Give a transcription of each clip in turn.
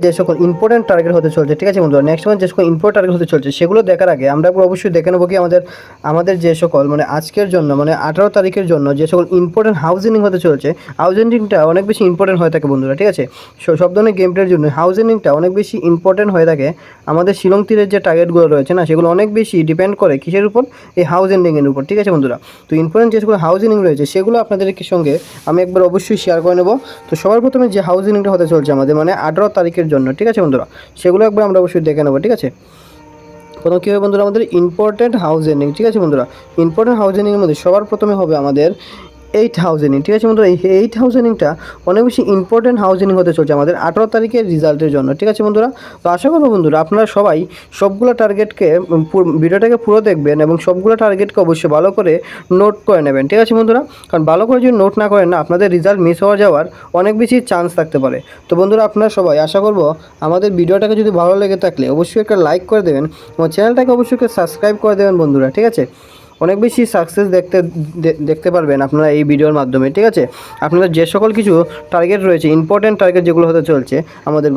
যে সকল important target হতে চলছে, ঠিক আছে বন্ধুরা। নেক্সট মান্থ যে সকল ইম্পর্টেন্ট টার্গেট হতে চলছে সেগুলো দেখার আগে আমরা অবশ্যই দেখে নেবো কি আমাদের যে সকল আজকের জন্য 18 তারিখের জন্য যে সকল ইম্পর্টেন্ট হাউজিং হতে চলছে, হাউজিংটা অনেক বেশি ইম্পর্টেন্ট হয়ে থাকে বন্ধুরা, ঠিক আছে। সব ধরনের গেম প্লের জন্য হাউজিংটা অনেক বেশি ইম্পর্টেন্ট হয়ে থাকে। আমাদের শিলং তীরের যে টার্গেটগুলো রয়েছে না, সেগুলো অনেক বেশি ডিপেন্ড করে কিসের উপর, এই হাউজিংয়ের উপর, ঠিক আছে বন্ধুরা। তো ইম্পর্টেন্ট যে সকল হাউজিং রয়েছে সেগুলো আপনাদের সঙ্গে আমি একবার অবশ্যই শেয়ার করে নেব। তো সবার প্রথমে যে হাউজিংটা হতে চলছে আমাদের 18 তারিখের জন্য, ঠিক আছে বন্ধুরা, সেগুলো একবার আমরা অবশ্যই দেখে নেবো, ঠিক আছে। প্রথম কী হবে বন্ধুরা, আমাদের ইম্পর্টেন্ট হাউজিং, ঠিক আছে বন্ধুরা। ইম্পর্টেন্ট হাউজিংয়ের মধ্যে সবার প্রথমে হবে আমাদের 8 হাউজিং, ঠিক আছে বন্ধুরা। এই 8 হাউজিংটা অনেক বেশি ইম্পর্টেন্ট হাউজিং হতে চলছে আমাদের 18 তারিখের রেজাল্টের জন্য, ঠিক আছে বন্ধুরা। তো আশা করবো বন্ধুরা আপনারা সবাই সবগুলো টার্গেটকে ভিডিওটাকে পুরো দেখবেন এবং সবগুলো টার্গেটকে অবশ্যই ভালো করে নোট করে নেবেন, ঠিক আছে বন্ধুরা। কারণ ভালো করে যদি নোট না করেন না, আপনাদের রেজাল্ট মিস হওয়া যাওয়ার অনেক বেশি চান্স থাকতে পারে। তো বন্ধুরা আপনারা সবাই আশা করবো আমাদের ভিডিওটাকে যদি ভালো লেগে থাকলে অবশ্যই একটা লাইক করে দেবেন এবং চ্যানেলটাকে অবশ্যই সাবস্ক্রাইব করে দেবেন বন্ধুরা, ঠিক আছে। অনেক বেশি সাকসেস দেখতে পারবেন আপনারা এই ভিডিওর মাধ্যমে, ঠিক আছে। আপনাদের যে সকল কিছু টার্গেট রয়েছে, ইম্পর্টেন্ট টার্গেট যেগুলো হতে চলছে আমাদের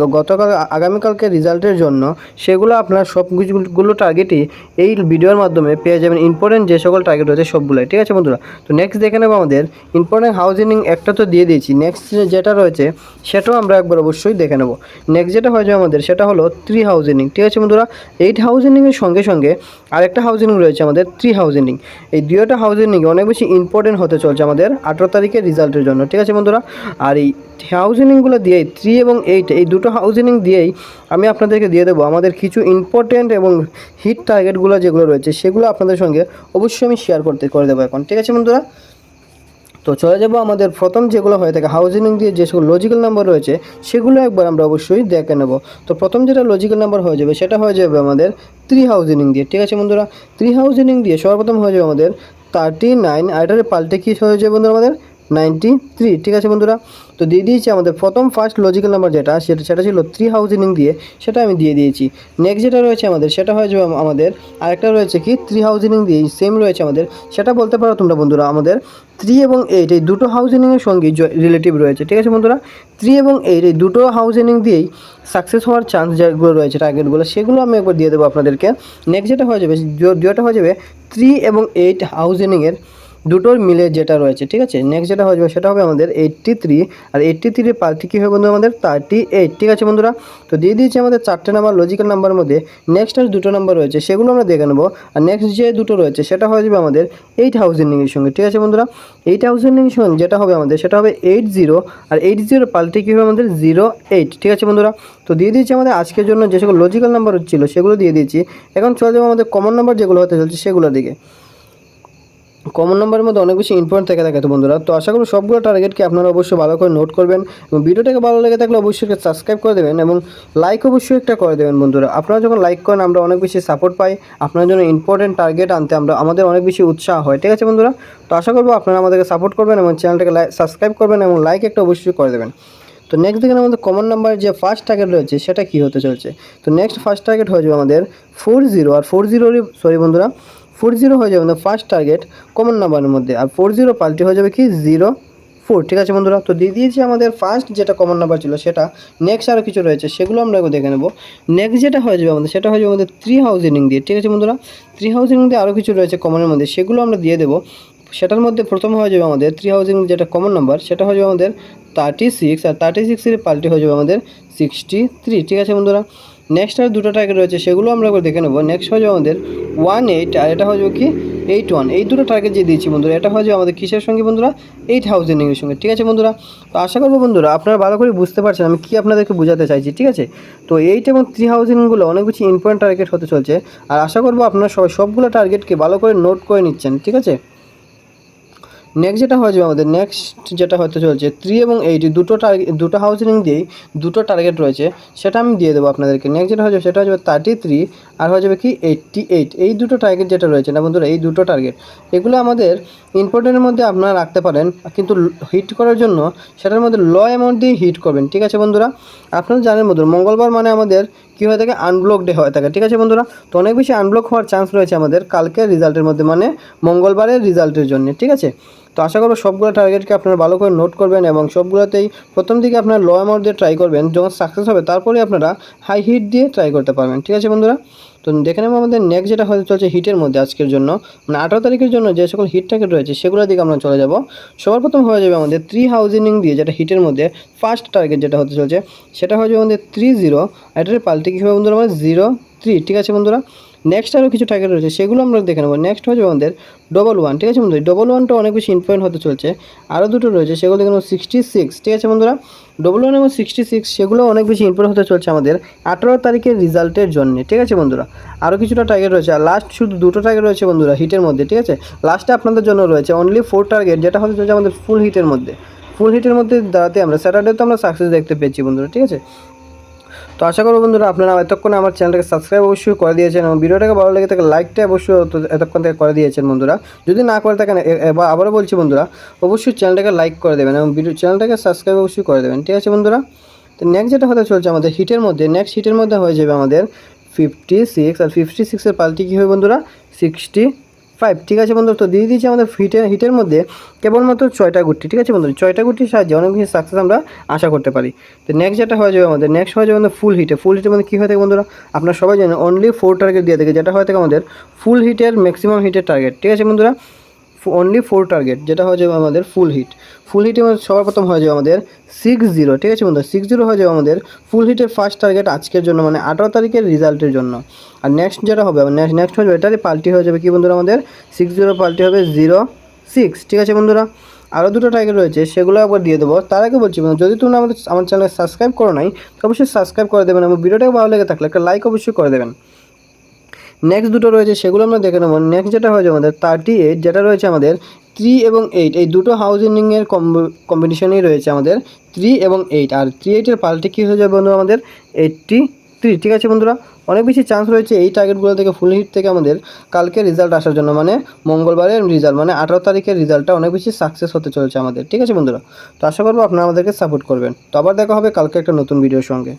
আগামীকালকে রেজাল্টের জন্য, সেগুলো আপনারা সব কিছুগুলো টার্গেটই এই ভিডিওর মাধ্যমে পেয়ে যাবেন। ইম্পর্টেন্ট যে সকল টার্গেট রয়েছে সবগুলোই, ঠিক আছে বন্ধুরা। তো নেক্সট দেখে নেব আমাদের ইম্পর্টেন্ট হাউজিং একটা তো দিয়ে দিয়েছি, নেক্সট যেটা রয়েছে সেটাও আমরা একবার অবশ্যই দেখে নেব। নেক্সট যেটা হয়ে যাবে আমাদের সেটা হলো 3 হাউজিং, ঠিক আছে বন্ধুরা। 8 হাউজিংয়ের সঙ্গে সঙ্গে আরেকটা হাউজিং রয়েছে আমাদের 3 হাউজিং। এই দুইটা হাউজিং অনেক বেশি ইম্পর্টেন্ট হতে চলছে আমাদের 18 তারিখের রেজাল্টের জন্য, ঠিক আছে বন্ধুরা। আর এই হাউজিংগুলো দিয়েই 3 এবং 8 এই দুটো হাউজিং দিয়েই আমি আপনাদেরকে দিয়ে দেবো আমাদের কিছু ইম্পর্টেন্ট এবং হিট টার্গেটগুলো যেগুলো রয়েছে সেগুলো আপনাদের সঙ্গে অবশ্যই আমি শেয়ার করে দেবো এখন, ঠিক আছে বন্ধুরা। তো চলে যাব আমাদের প্রথম যেগুলো হয়ে থাকে হাউজিং দিয়ে যে সকল লজিক্যাল নাম্বার রয়েছে সেগুলো একবার আমরা অবশ্যই দেখে নেব। তো প্রথম যেটা লজিক্যাল নাম্বার হয়ে যাবে সেটা হয়ে যাবে আমাদের 3 হাউজিং দিয়ে, ঠিক আছে বন্ধুরা। 3 হাউজিং দিয়ে সর্বপ্রথম হয়ে যাবে আমাদের 39, আর এটার পাল্টে কী হয়ে যাবে বন্ধুরা আমাদের 93, ঠিক আছে বন্ধুরা। তো দিয়ে দিয়েছি আমাদের ফার্স্ট লজিক্যাল নাম্বার সেটা ছিল 3 হাউজিং দিয়ে, সেটা আমি দিয়ে দিয়েছি। নেক্সট যেটা রয়েছে আমাদের সেটা হয়ে যাবে আমাদের আরেকটা রয়েছে কি 3 হাউজিং দিয়ে সেম রয়েছে আমাদের, সেটা বলতে পারো তোমরা বন্ধুরা আমাদের 3 এবং 8 এই দুটো হাউজিংয়ের সঙ্গে রিলেটিভ রয়েছে, ঠিক আছে বন্ধুরা। 3 এবং 8 এই দুটো হাউজিং দিয়েই সাকসেস হওয়ার চান্স যেগুলো রয়েছে টার্গেটগুলো সেগুলো আমি একবার দিয়ে দেবো আপনাদেরকে। নেক্সট যেটা হয়ে যাবে যেটা হয়ে যাবে 3 এবং 8 হাউজিংয়ের দুটোর মিলে যেটা রয়েছে, ঠিক আছে। নেক্সট যেটা হয়ে যাবে সেটা হবে আমাদের 83, আর 83 পাল্টি কী হবে বন্ধু আমাদের 38, ঠিক আছে বন্ধুরা। তো দিয়ে দিয়েছি আমাদের 4টে নাম্বার লজিক্যাল নাম্বারের মধ্যে। নেক্সট আর দুটো নাম্বার রয়েছে সেগুলো আমরা দেখে নেবো। আর নেক্সট যে দুটো রয়েছে সেটা হয়ে যাবে আমাদের 8 হাউজিংয়ের সঙ্গে, ঠিক আছে বন্ধুরা। 8 হাউজিংয়ের সঙ্গে যেটা হবে আমাদের সেটা হবে 80, আর 80 পাল্টি কী হবে আমাদের 08, ঠিক আছে বন্ধুরা। তো দিয়ে দিয়েছি আমাদের আজকের জন্য যে সকল লজিক্যাল নাম্বার ছিল সেগুলো দিয়ে দিয়েছি। এখন চলে যাবো আমাদের কমন নাম্বার যেগুলো হতে চলছে সেগুলোর দিকে। কমন নাম্বারের মধ্যে অনেক বেশি ইম্পর্টেন্ট থেকে থাকে তো বন্ধুরা। তো আশা করি সবগুলো টার্গেটকে আপনারা অবশ্যই ভালো করে নোট করবেন এবং ভিডিওটাকে ভালো লেগে থাকলে অবশ্যই সাবস্ক্রাইব করে দেবেন এবং লাইক অবশ্যই একটা করে দেবেন বন্ধুরা। আপনারা যখন লাইক করেন আমরা অনেক বেশি সাপোর্ট পাই, আপনার জন্য ইম্পর্টেন্ট টার্গেট আনতে আমাদের অনেক বেশি উৎসাহ হয়, ঠিক আছে বন্ধুরা। তো আশা করবো আপনারা আমাদেরকে সাপোর্ট করবেন এবং চ্যানেলটাকে সাবস্ক্রাইব করবেন এবং লাইক একটা অবশ্যই করে দেবেন। তো নেক্সট দেখেন আমাদের কমন নাম্বারের যে ফার্স্ট টার্গেট রয়েছে সেটা কী হতে চলছে। তো নেক্সট ফার্স্ট টার্গেট হয়ে যাবে আমাদের 40, আর 40 বন্ধুরা 40 হয়ে যাবে আমাদের ফার্স্ট টার্গেট কমন নাম্বারের মধ্যে, আর 40 পাল্টি হয়ে যাবে কি 04, ঠিক আছে বন্ধুরা। তো দিয়ে দিয়েছি আমাদের ফার্স্ট যেটা কমন নাম্বার ছিল সেটা। নেক্সট আরও কিছু রয়েছে সেগুলো আমরা দেখে নেব। নেক্সট যেটা হয়ে যাবে আমাদের সেটা হয়ে যাবে আমাদের 3 হাউজিং দিয়ে, ঠিক আছে বন্ধুরা। 3 হাউজিং দিয়ে আরও কিছু রয়েছে কমনের মধ্যে সেগুলো আমরা দিয়ে দেবো। সেটার মধ্যে প্রথম হয়ে যাবে আমাদের 3 হাউজিং যেটা কমন নাম্বার সেটা হয়ে যাবে আমাদের 36, আর 36 পাল্টি হয়ে যাবে আমাদের 63, ঠিক আছে বন্ধুরা। নেক্সট আর দুটো টার্গেট রয়েছে সেগুলো আমরা একবার দেখে নেবো। নেক্সট হয়ে যাবে আমাদের 18, আর এটা হয়ে যাবে কি 81। এই দুটো টার্গেট যে দিয়েছি বন্ধুরা এটা হয়ে যাবে আমাদের কিসের সঙ্গে বন্ধুরা 8 হাউজিংয়ের সঙ্গে, ঠিক আছে বন্ধুরা। তো আশা করবো বন্ধুরা আপনারা ভালো করে বুঝতে পারছেন আমি কি আপনাদেরকে বোঝাতে চাইছি, ঠিক আছে। তো 8 এবং 3 হাউজিংগুলো অনেক বেশি ইম্পর্টেন্ট টার্গেট হতে চলছে, আর আশা করবো আপনারা সবগুলো টার্গেটকে ভালো করে নোট করে নিচ্ছেন, ঠিক আছে। নেক্সট যেটা হয়ে যাবে আমাদের যেটা হতে চলছে 3 এবং 8 দুটো হাউজিং দিয়েই দুটো টার্গেট রয়েছে সেটা আমি দিয়ে দেবো আপনাদেরকে। নেক্সট যেটা হয়ে যাবে সেটা হয়ে যাবে 33, আর হয়ে যাবে কি 88। এই দুটো টার্গেট যেটা রয়েছে না বন্ধুরা, এই দুটো টার্গেট এগুলো আমাদের ইম্পর্টেন্টের মধ্যে আপনারা রাখতে পারেন, কিন্তু হিট করার জন্য সেটার মধ্যে লো অ্যামাউন্ট দিয়ে হিট করবেন, ঠিক আছে বন্ধুরা। আপনারা জানেন বন্ধুরা মঙ্গলবার মানে আমাদের কী হয়ে থাকে আনব্লক ডে হয়ে থাকে, ঠিক আছে বন্ধুরা। তো অনেক বেশি আনব্লক হওয়ার চান্স রয়েছে আমাদের কালকের রেজাল্টের মধ্যে, মানে মঙ্গলবারের রেজাল্টের জন্য, ঠিক আছে। তো আশা করব সবগুলো টার্গেটকে আপনারা ভালো করে নোট করবেন এবং সবগুলোতেই প্রথম দিকে আপনারা লো অ্যামাউন্ট দিয়ে ট্রাই করবেন, যখন সাকসেস হবে তারপরে আপনারা হাই হিট দিয়ে ট্রাই করতে পারবেন। ঠিক আছে বন্ধুরা, তো দেখে নেব আমাদের নেক্সট যেটা হতে চলছে হিটের মধ্যে আজকের জন্য, মানে 18 তারিখের জন্য যে সকল হিট টার্গেট রয়েছে সেগুলোর দিকে আমরা চলে যাব। সবার প্রথম হয়ে যাবে আমাদের 3 হাউজিং দিয়ে, যেটা হিটের মধ্যে ফার্স্ট টার্গেট যেটা হতে চলছে সেটা হয়ে যাবে আমাদের 30, এটার পাল্টে কী হবে বন্ধুরা আমাদের 03। ঠিক আছে বন্ধুরা, নেক্সট আরও কিছু টার্গেট রয়েছে সেগুলো আমরা দেখে নেব। নেক্সট হয়ে যাবে আমাদের 11, ঠিক আছে বন্ধুরা, 11টা অনেক বেশি ইম্পর্টেন্ট হতে চলছে। আরও দুটো রয়েছে সেগুলো দেখে নেব 66। ঠিক আছে বন্ধুরা, 11 এবং 66 সেগুলো অনেক বেশি ইম্পর্টেন্ট হতে চলছে আমাদের 18 তারিখের রেজাল্টের জন্য। ঠিক আছে বন্ধুরা, আরও কিছুটা টার্গেট রয়েছে, আর লাস্ট শুধু দুটো টার্গেট রয়েছে বন্ধুরা হিটের মধ্যে। ঠিক আছে, লাস্টে আপনাদের জন্য রয়েছে অনলি 4 টার্গেট, যেটা হতে চলছে আমাদের ফুল হিটের মধ্যে। ফুল হিটের মধ্যে দাঁড়াতে আমরা স্যাটারডে তো আমরা সাকসেস দেখতে পেয়েছি বন্ধুরা। ঠিক আছে, তো আশা করব বন্ধুরা আপনারা এতক্ষণে আমার চ্যানেলটাকে সাবস্ক্রাইব অবশ্যই করে দিয়েছেন এবং ভিডিওটাকে ভালো লেগে থাকে লাইকটা অবশ্যই এতক্ষণ থেকে করে দিয়েছেন বন্ধুরা। যদি না করে থাকেন আবারও বলছি বন্ধুরা, অবশ্যই চ্যানেলটাকে লাইক করে দেবেন এবং চ্যানেলটাকে সাবস্ক্রাইব অবশ্যই করে দেবেন। ঠিক আছে বন্ধুরা, তো নেক্সট যেটা হতে চলছে আমাদের হিটের মধ্যে, নেক্সট হিটের মধ্যে হয়ে যাবে আমাদের 56, আর 56-এর পাল্টি কী হবে বন্ধুরা 65। ঠিক আছে বন্ধুরা, তো দিয়ে দিয়েছি আমাদের হিটের মধ্যে কেবলমাত্র 6টা গুটি। ঠিক আছে বন্ধুরা, 6টা গুটির সাহায্যে অনেক বেশি সাকসেস আমরা আশা করতে পারি। তো নেক্সট যেটা হয়ে যাবে আমাদের, নেক্সট হয়ে যাবে আমাদের ফুল হিটের মধ্যে কী হয়ে থাকে বন্ধুরা, আপনারা সবাই জানেন অনলি 4 টার্গেট দিয়ে থাকে, যেটা হয়ে থাকে আমাদের ফুল হিটের ম্যাক্সিমাম হিটের টার্গেট। ঠিক আছে বন্ধুরা, অনলি 4 টার্গেট, যেটা হয়ে যাবে আমাদের ফুল হিটে সবার প্রথম হয়ে যাবে আমাদের 60। ঠিক আছে বন্ধুরা, 60 হয়ে যাবে আমাদের ফুল হিটের ফার্স্ট টার্গেট আজকের জন্য, মানে 18 তারিখের রেজাল্টের জন্য। আর নেক্সট যেটা হবে নেক্সট হয়ে যাবে এটারই পাল্টি হয়ে যাবে কি বন্ধুরা আমাদের 60 পাল্টি হবে 06। ঠিক আছে বন্ধুরা, আরও দুটো টার্গেট রয়েছে সেগুলো একবার দিয়ে দেবো। তার আগে বলছি বন্ধুরা, যদি তোমরা আমার চ্যানেলে সাবস্ক্রাইব করো নাই তো অবশ্যই সাবস্ক্রাইব করে দেবেন এবং ভিডিওটাকে ভালো লেগে থাকলে একটা লাইক অবশ্যই করে দেবেন। নেক্সট দুটো রয়েছে সেগুলো আমরা দেখে নেব। নেক্সট যেটা হয়েছে আমাদের 38, যেটা রয়েছে আমাদের 3 এবং 8, এই দুটো হাউজিংয়ের কম্বিনেশনেই রয়েছে আমাদের 3 এবং 8, আর 38-এর পাল্টে কী হয়ে যাবে বন্ধু আমাদের 83। ঠিক আছে বন্ধুরা, অনেক বেশি চান্স রয়েছে এই টার্গেটগুলো থেকে ফুল হিট থেকে আমাদের কালকে রেজাল্ট আসার জন্য, মানে মঙ্গলবারের রেজাল্ট, মানে 18 তারিখের রেজাল্টটা অনেক বেশি সাকসেস হতে চলেছে আমাদের। ঠিক আছে বন্ধুরা, তো আশা করবো আপনারা আমাদেরকে সাপোর্ট করবেন। তো আবার দেখা হবে কালকে একটা নতুন ভিডিওর সঙ্গে।